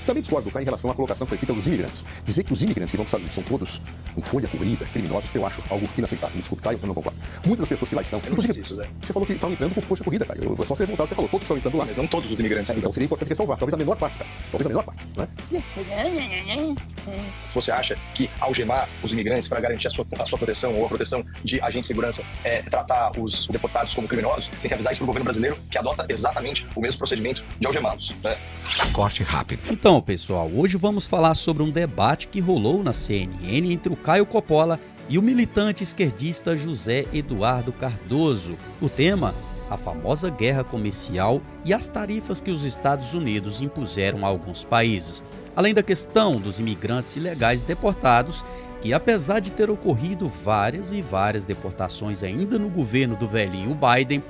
Também discordo do Caio em relação à colocação que foi feita dos imigrantes. Dizer que os imigrantes que vão para os Estados Unidos são todos com folha corrida, criminosos, eu acho algo inaceitável. Me desculpe, Caio, eu não concordo. Muitas das pessoas que lá estão... Inclusive, isso, Zé. você falou que estavam entrando com folha corrida, Caio. Só você voltar, você falou todos que estão entrando lá. Mas não todos os imigrantes. Então seria importante ressalvar. Talvez a menor parte, Caio. Talvez a menor parte, né? Se você acha que algemar os imigrantes para garantir a sua proteção ou a proteção de agentes de segurança é tratar os deportados como criminosos, tem que avisar isso para o governo brasileiro, que adota exatamente o mesmo procedimento de algemá-los, né? Corte rápido. Então, pessoal, hoje vamos falar sobre um debate que rolou na CNN entre o Caio Coppola e o militante esquerdista José Eduardo Cardoso. O tema: a famosa guerra comercial e as tarifas que os Estados Unidos impuseram a alguns países. Além da questão dos imigrantes ilegais deportados, que apesar de ter ocorrido várias e várias deportações ainda no governo do velhinho Biden,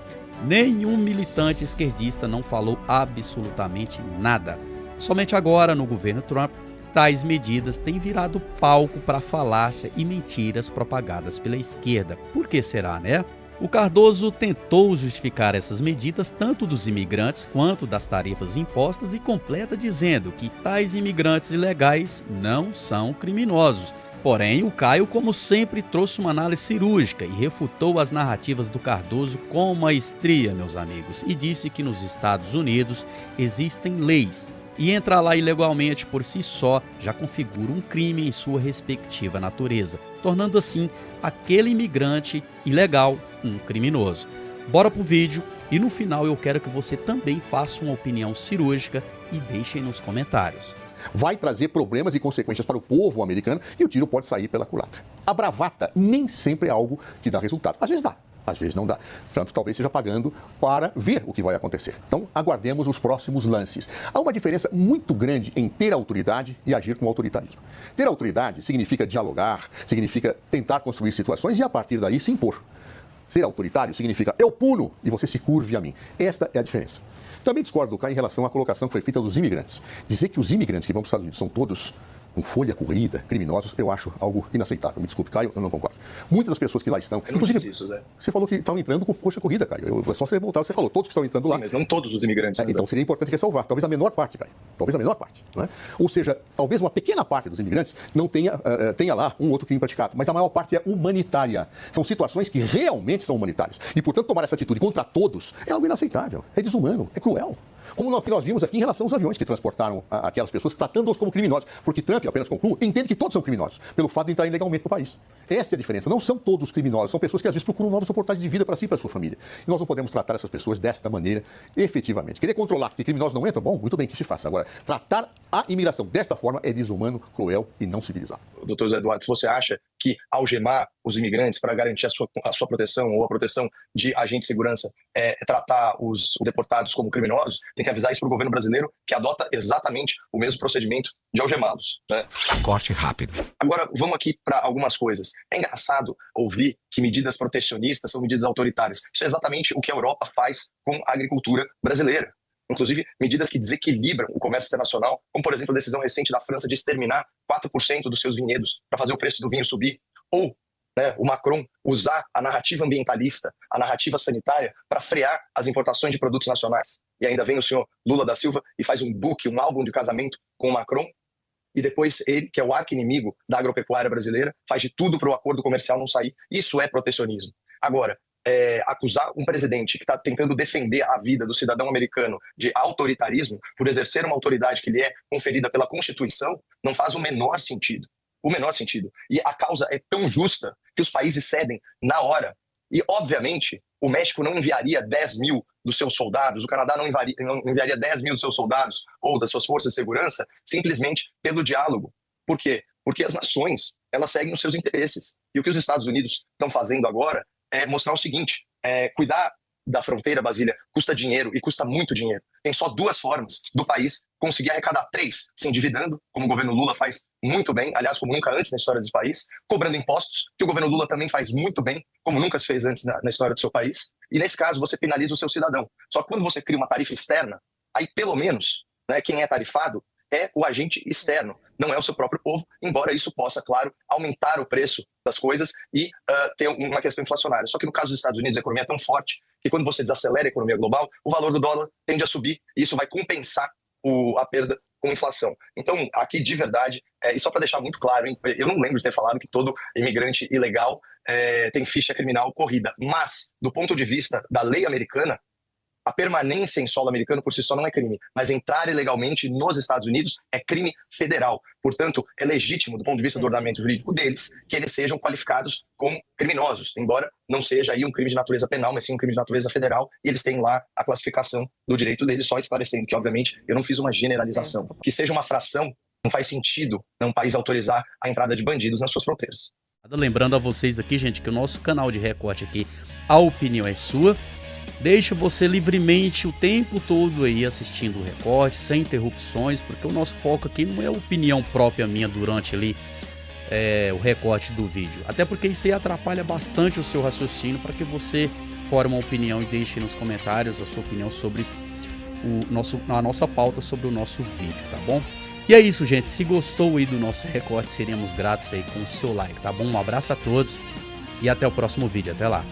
nenhum militante esquerdista não falou absolutamente nada. Somente agora, no governo Trump, tais medidas têm virado palco para falácia e mentiras propagadas pela esquerda. Por que será, né? O Cardoso tentou justificar essas medidas tanto dos imigrantes quanto das tarifas impostas e completa dizendo que tais imigrantes ilegais não são criminosos. Porém, o Caio, como sempre, trouxe uma análise cirúrgica e refutou as narrativas do Cardoso com maestria, meus amigos, e disse que nos Estados Unidos existem leis e entrar lá ilegalmente por si só já configura um crime em sua respectiva natureza, tornando assim aquele imigrante ilegal um criminoso. Bora pro vídeo e no final eu quero que você também faça uma opinião cirúrgica e deixe aí nos comentários. Vai trazer problemas e consequências para o povo americano e o tiro pode sair pela culatra. A bravata nem sempre é algo que dá resultado. Às vezes dá, às vezes não dá. Trump talvez esteja pagando para ver o que vai acontecer. Então, aguardemos os próximos lances. Há uma diferença muito grande em ter autoridade e agir com autoritarismo. Ter autoridade significa dialogar, significa tentar construir situações e, a partir daí, se impor. Ser autoritário significa eu puno e você se curve a mim. Esta é a diferença. Também discordo do Caio em relação à colocação que foi feita dos imigrantes. Dizer que os imigrantes que vão para os Estados Unidos são todos com folha corrida, criminosos, eu acho algo inaceitável. Me desculpe, Caio, eu não concordo. Muitas das pessoas que lá estão... Inclusive, isso, Zé. você falou que estavam entrando com folha corrida, Caio. Só você voltar, você falou todos que estão entrando lá. Sim, mas não todos os imigrantes. Então seria importante ressalvar. Talvez a menor parte, Caio. Talvez a menor parte. Né? Ou seja, talvez uma pequena parte dos imigrantes não tenha lá um outro crime praticado. Mas a maior parte é humanitária. São situações que realmente são humanitárias. E, portanto, tomar essa atitude contra todos é algo inaceitável. É desumano. É cruel. Como nós vimos aqui em relação aos aviões que transportaram aquelas pessoas, tratando-os como criminosos. Porque Trump, apenas concluo, entende que todos são criminosos, pelo fato de entrar ilegalmente no país. Essa é a diferença. Não são todos criminosos, são pessoas que às vezes procuram novas oportunidades de vida para si e para sua família. E nós não podemos tratar essas pessoas desta maneira efetivamente. Querer controlar que criminosos não entram, bom, muito bem que se faça. Agora, tratar a imigração desta forma é desumano, cruel e não civilizado. Doutor José Eduardo, se você acha que algemar os imigrantes para garantir a sua proteção ou a proteção de agentes de segurança é tratar os deportados como criminosos, tem que avisar isso para o governo brasileiro, que adota exatamente o mesmo procedimento de algemá-los, né? Corte rápido. Agora, vamos aqui para algumas coisas. É engraçado ouvir que medidas protecionistas são medidas autoritárias. Isso é exatamente o que a Europa faz com a agricultura brasileira. Inclusive, medidas que desequilibram o comércio internacional, como, por exemplo, a decisão recente da França de exterminar 4% dos seus vinhedos para fazer o preço do vinho subir, ou o Macron usar a narrativa ambientalista, a narrativa sanitária, para frear as importações de produtos nacionais. E ainda vem o senhor Lula da Silva e faz um book, um álbum de casamento com o Macron, e depois ele, que é o arqui-inimigo da agropecuária brasileira, faz de tudo para o acordo comercial não sair. Isso é protecionismo. Agora, acusar um presidente que está tentando defender a vida do cidadão americano de autoritarismo por exercer uma autoridade que lhe é conferida pela Constituição não faz o menor sentido. O menor sentido. E a causa é tão justa que os países cedem na hora. E, obviamente, o México não enviaria 10 mil dos seus soldados, o Canadá não enviaria 10 mil dos seus soldados ou das suas forças de segurança simplesmente pelo diálogo. Por quê? Porque as nações, elas seguem os seus interesses. E o que os Estados Unidos estão fazendo agora é mostrar o seguinte, cuidar da fronteira, Basília, custa dinheiro e custa muito dinheiro. Tem só duas formas do país conseguir arrecadar: 3, se endividando, como o governo Lula faz muito bem, aliás, como nunca antes na história desse país, cobrando impostos, que o governo Lula também faz muito bem, como nunca se fez antes na história do seu país, e nesse caso você penaliza o seu cidadão. Só que quando você cria uma tarifa externa, aí pelo menos, quem é tarifado é o agente externo, não é o seu próprio povo, embora isso possa, claro, aumentar o preço das coisas e ter uma questão inflacionária. Só que no caso dos Estados Unidos, a economia é tão forte que quando você desacelera a economia global, o valor do dólar tende a subir e isso vai compensar a perda com inflação. Então, aqui de verdade, e só para deixar muito claro, hein, eu não lembro de ter falado que todo imigrante ilegal tem ficha criminal corrida, mas do ponto de vista da lei americana, a permanência em solo americano por si só não é crime, mas entrar ilegalmente nos Estados Unidos é crime federal. Portanto, é legítimo, do ponto de vista do ordenamento jurídico deles, que eles sejam qualificados como criminosos, embora não seja aí um crime de natureza penal, mas sim um crime de natureza federal, e eles têm lá a classificação do direito deles, só esclarecendo que, obviamente, eu não fiz uma generalização. Que seja uma fração, não faz sentido um país autorizar a entrada de bandidos nas suas fronteiras. Lembrando a vocês aqui, gente, que o nosso canal de recorte aqui, a opinião é sua. Deixa você livremente o tempo todo aí assistindo o recorte, sem interrupções, porque o nosso foco aqui não é opinião própria minha durante ali o recorte do vídeo. Até porque isso aí atrapalha bastante o seu raciocínio para que você forme uma opinião e deixe nos comentários a sua opinião sobre a nossa pauta sobre o nosso vídeo, tá bom? E é isso, gente. Se gostou aí do nosso recorte, seríamos gratos aí com o seu like, tá bom? Um abraço a todos e até o próximo vídeo. Até lá!